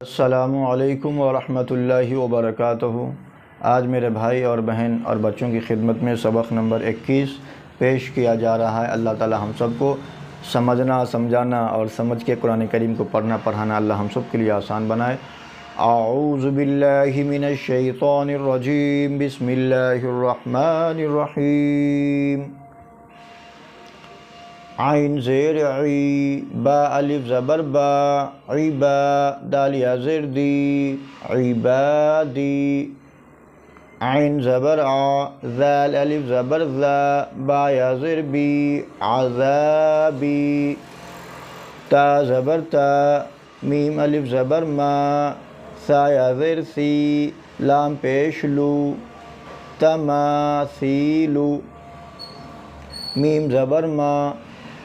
السلام علیکم ورحمۃ اللہ وبرکاتہ۔ آج میرے بھائی اور بہن اور بچوں کی خدمت میں سبق نمبر 21 پیش کیا جا رہا ہے۔ اللہ تعالی ہم سب کو سمجھنا، سمجھانا اور سمجھ کے قرآن کریم کو پڑھنا پڑھانا اللہ ہم سب کے لیے آسان بنائے۔ اعوذ باللہ من الشیطان الرجیم، بسم اللہ الرحمن الرحیم۔ عین زیر عی، با الف زبر با، عبا دال یا زیر دی، عبادی۔ عین زبر ع، ذال الف زبر ذا، با یا زیر بی، عذابی۔ تا زبر تا، میم الف زبر ما، سا یا زیر سی، لام پیش لو، تماثیلو۔ میم زبر ما،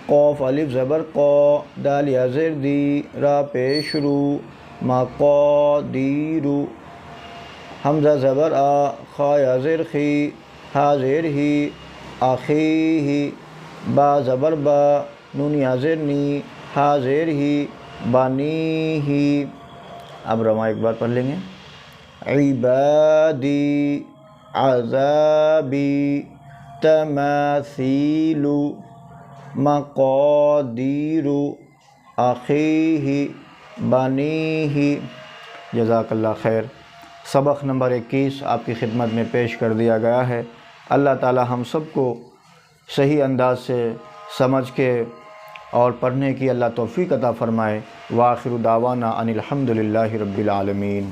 قوف الف زبر قو، دال یا زیر دی، را پیش رو، مقادیرو۔ حمزہ زبر آ، خا یا زیر خی، ہا زیر ہی، اخیہی۔ با زبر با، نون یا زیر نی، ہا زیر ہی، بانیہی۔ اب رواں ایک بار پڑھ لیں گے۔ عبادی، عذابی، تماثیل، مقادیر، اخیہ، بنیہ۔ جزاک اللہ خیر۔ سبق نمبر 21 آپ کی خدمت میں پیش کر دیا گیا ہے۔ اللہ تعالی ہم سب کو صحیح انداز سے سمجھ کے اور پڑھنے کی اللہ توفیق عطا فرمائے۔ وآخر دعوانا ان الحمد للہ رب العالمین۔